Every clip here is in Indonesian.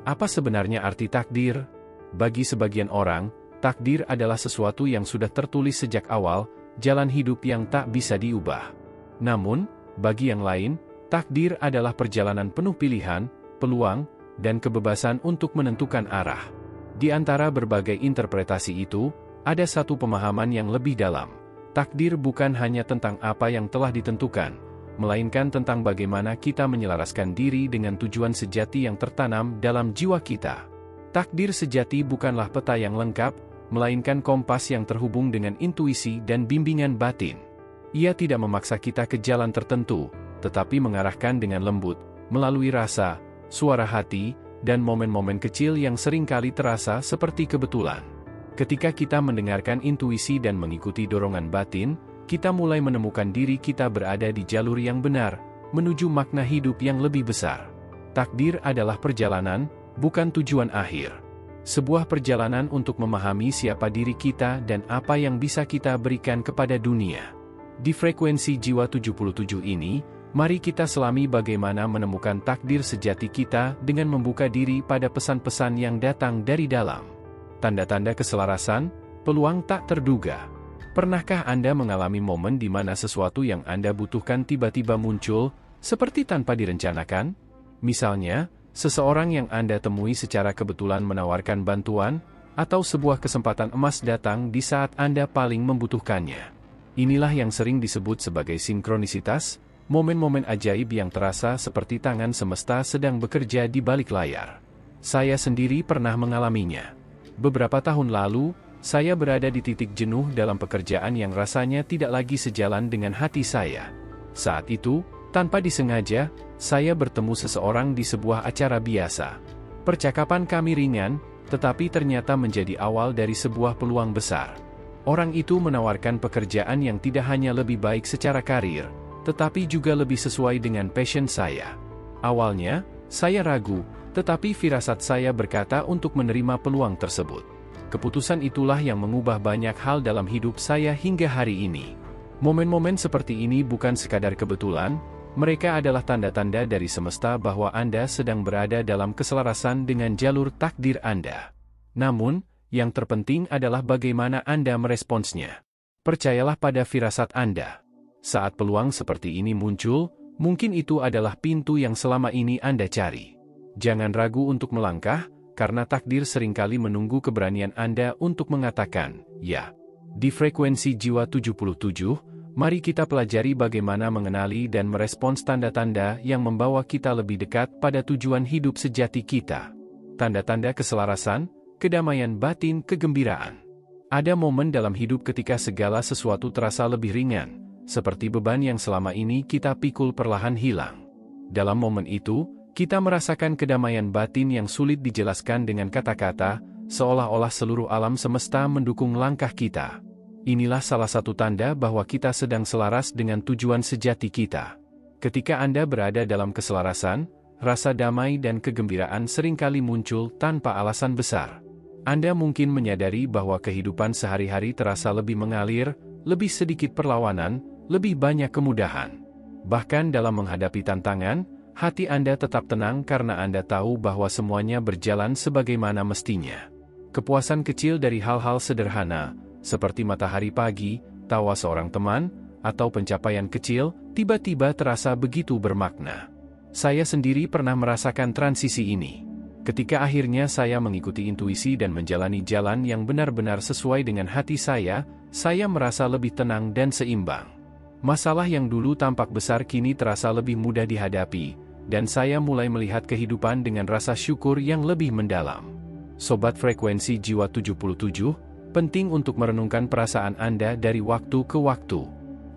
Apa sebenarnya arti takdir? Bagi sebagian orang, takdir adalah sesuatu yang sudah tertulis sejak awal, jalan hidup yang tak bisa diubah. Namun, bagi yang lain, takdir adalah perjalanan penuh pilihan, peluang, dan kebebasan untuk menentukan arah. Di antara berbagai interpretasi itu, ada satu pemahaman yang lebih dalam. Takdir bukan hanya tentang apa yang telah ditentukan, melainkan tentang bagaimana kita menyelaraskan diri dengan tujuan sejati yang tertanam dalam jiwa kita. Takdir sejati bukanlah peta yang lengkap, melainkan kompas yang terhubung dengan intuisi dan bimbingan batin. Ia tidak memaksa kita ke jalan tertentu, tetapi mengarahkan dengan lembut, melalui rasa, suara hati, dan momen-momen kecil yang seringkali terasa seperti kebetulan. Ketika kita mendengarkan intuisi dan mengikuti dorongan batin, kita mulai menemukan diri kita berada di jalur yang benar, menuju makna hidup yang lebih besar. Takdir adalah perjalanan, bukan tujuan akhir. Sebuah perjalanan untuk memahami siapa diri kita dan apa yang bisa kita berikan kepada dunia. Di frekuensi Jiwa 77 ini, mari kita selami bagaimana menemukan takdir sejati kita dengan membuka diri pada pesan-pesan yang datang dari dalam. Tanda-tanda keselarasan, peluang tak terduga. Pernahkah Anda mengalami momen di mana sesuatu yang Anda butuhkan tiba-tiba muncul, seperti tanpa direncanakan? Misalnya, seseorang yang Anda temui secara kebetulan menawarkan bantuan, atau sebuah kesempatan emas datang di saat Anda paling membutuhkannya. Inilah yang sering disebut sebagai sinkronisitas, momen-momen ajaib yang terasa seperti tangan semesta sedang bekerja di balik layar. Saya sendiri pernah mengalaminya. Beberapa tahun lalu, saya berada di titik jenuh dalam pekerjaan yang rasanya tidak lagi sejalan dengan hati saya. Saat itu, tanpa disengaja, saya bertemu seseorang di sebuah acara biasa. Percakapan kami ringan, tetapi ternyata menjadi awal dari sebuah peluang besar. Orang itu menawarkan pekerjaan yang tidak hanya lebih baik secara karir, tetapi juga lebih sesuai dengan passion saya. Awalnya, saya ragu, tetapi firasat saya berkata untuk menerima peluang tersebut. Keputusan itulah yang mengubah banyak hal dalam hidup saya hingga hari ini. Momen-momen seperti ini bukan sekadar kebetulan, mereka adalah tanda-tanda dari semesta bahwa Anda sedang berada dalam keselarasan dengan jalur takdir Anda. Namun, yang terpenting adalah bagaimana Anda meresponsnya. Percayalah pada firasat Anda. Saat peluang seperti ini muncul, mungkin itu adalah pintu yang selama ini Anda cari. Jangan ragu untuk melangkah, karena takdir seringkali menunggu keberanian Anda untuk mengatakan, ya. Di frekuensi Jiwa 77, mari kita pelajari bagaimana mengenali dan merespons tanda-tanda yang membawa kita lebih dekat pada tujuan hidup sejati kita. Tanda-tanda keselarasan, kedamaian batin, kegembiraan. Ada momen dalam hidup ketika segala sesuatu terasa lebih ringan, seperti beban yang selama ini kita pikul perlahan hilang. Dalam momen itu, kita merasakan kedamaian batin yang sulit dijelaskan dengan kata-kata, seolah-olah seluruh alam semesta mendukung langkah kita. Inilah salah satu tanda bahwa kita sedang selaras dengan tujuan sejati kita. Ketika Anda berada dalam keselarasan, rasa damai dan kegembiraan seringkali muncul tanpa alasan besar. Anda mungkin menyadari bahwa kehidupan sehari-hari terasa lebih mengalir, lebih sedikit perlawanan, lebih banyak kemudahan. Bahkan dalam menghadapi tantangan, hati Anda tetap tenang karena Anda tahu bahwa semuanya berjalan sebagaimana mestinya. Kepuasan kecil dari hal-hal sederhana, seperti matahari pagi, tawa seorang teman, atau pencapaian kecil, tiba-tiba terasa begitu bermakna. Saya sendiri pernah merasakan transisi ini. Ketika akhirnya saya mengikuti intuisi dan menjalani jalan yang benar-benar sesuai dengan hati saya merasa lebih tenang dan seimbang. Masalah yang dulu tampak besar kini terasa lebih mudah dihadapi, dan saya mulai melihat kehidupan dengan rasa syukur yang lebih mendalam. Sobat frekuensi Jiwa 77, penting untuk merenungkan perasaan Anda dari waktu ke waktu.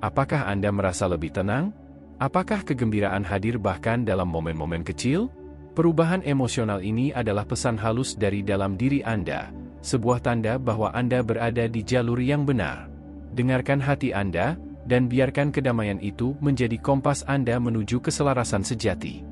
Apakah Anda merasa lebih tenang? Apakah kegembiraan hadir bahkan dalam momen-momen kecil? Perubahan emosional ini adalah pesan halus dari dalam diri Anda, sebuah tanda bahwa Anda berada di jalur yang benar. Dengarkan hati Anda, dan biarkan kedamaian itu menjadi kompas Anda menuju keselarasan sejati.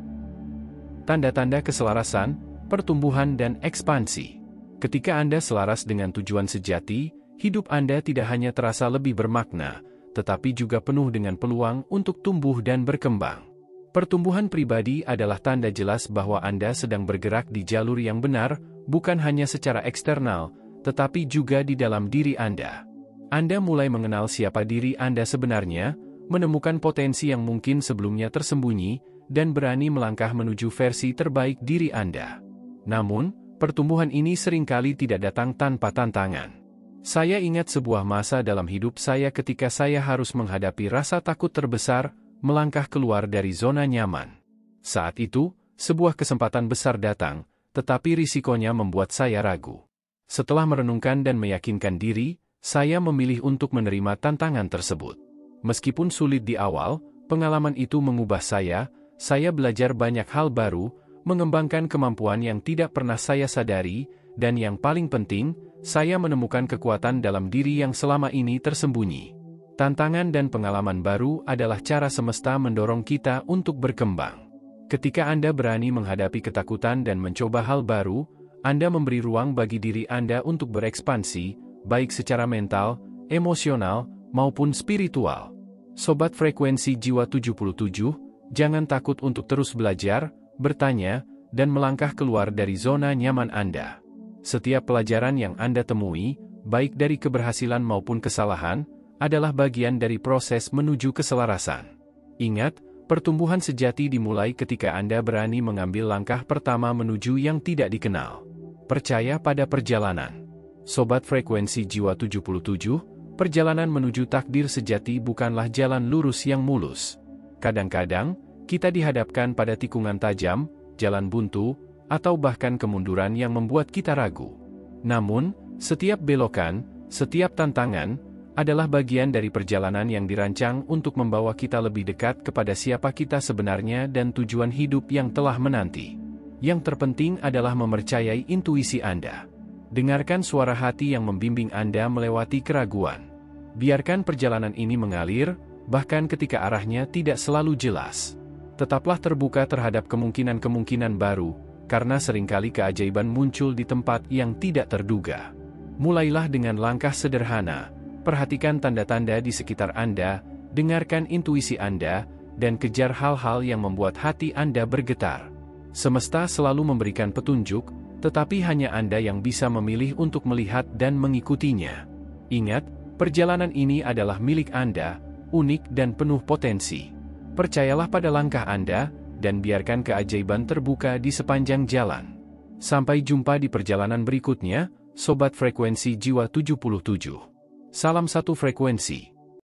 Tanda-tanda keselarasan, pertumbuhan dan ekspansi. Ketika Anda selaras dengan tujuan sejati, hidup Anda tidak hanya terasa lebih bermakna, tetapi juga penuh dengan peluang untuk tumbuh dan berkembang. Pertumbuhan pribadi adalah tanda jelas bahwa Anda sedang bergerak di jalur yang benar, bukan hanya secara eksternal, tetapi juga di dalam diri Anda. Anda mulai mengenal siapa diri Anda sebenarnya, menemukan potensi yang mungkin sebelumnya tersembunyi, dan berani melangkah menuju versi terbaik diri Anda. Namun, pertumbuhan ini seringkali tidak datang tanpa tantangan. Saya ingat sebuah masa dalam hidup saya ketika saya harus menghadapi rasa takut terbesar, melangkah keluar dari zona nyaman. Saat itu, sebuah kesempatan besar datang, tetapi risikonya membuat saya ragu. Setelah merenungkan dan meyakinkan diri, saya memilih untuk menerima tantangan tersebut. Meskipun sulit di awal, pengalaman itu mengubah saya belajar banyak hal baru, mengembangkan kemampuan yang tidak pernah saya sadari, dan yang paling penting, saya menemukan kekuatan dalam diri yang selama ini tersembunyi. Tantangan dan pengalaman baru adalah cara semesta mendorong kita untuk berkembang. Ketika Anda berani menghadapi ketakutan dan mencoba hal baru, Anda memberi ruang bagi diri Anda untuk berekspansi, baik secara mental, emosional, maupun spiritual. Sobat Frekuensi Jiwa 77, jangan takut untuk terus belajar, bertanya, dan melangkah keluar dari zona nyaman Anda. Setiap pelajaran yang Anda temui, baik dari keberhasilan maupun kesalahan, adalah bagian dari proses menuju keselarasan. Ingat, pertumbuhan sejati dimulai ketika Anda berani mengambil langkah pertama menuju yang tidak dikenal. Percaya pada perjalanan. Sobat Frekuensi Jiwa 77, perjalanan menuju takdir sejati bukanlah jalan lurus yang mulus. Kadang-kadang, kita dihadapkan pada tikungan tajam, jalan buntu, atau bahkan kemunduran yang membuat kita ragu. Namun, setiap belokan, setiap tantangan, adalah bagian dari perjalanan yang dirancang untuk membawa kita lebih dekat kepada siapa kita sebenarnya dan tujuan hidup yang telah menanti. Yang terpenting adalah mempercayai intuisi Anda. Dengarkan suara hati yang membimbing Anda melewati keraguan. Biarkan perjalanan ini mengalir, bahkan ketika arahnya tidak selalu jelas. Tetaplah terbuka terhadap kemungkinan-kemungkinan baru, karena seringkali keajaiban muncul di tempat yang tidak terduga. Mulailah dengan langkah sederhana. Perhatikan tanda-tanda di sekitar Anda, dengarkan intuisi Anda, dan kejar hal-hal yang membuat hati Anda bergetar. Semesta selalu memberikan petunjuk, tetapi hanya Anda yang bisa memilih untuk melihat dan mengikutinya. Ingat, perjalanan ini adalah milik Anda, unik dan penuh potensi. Percayalah pada langkah Anda, dan biarkan keajaiban terbuka di sepanjang jalan. Sampai jumpa di perjalanan berikutnya, Sobat Frekuensi Jiwa 77. Salam satu frekuensi.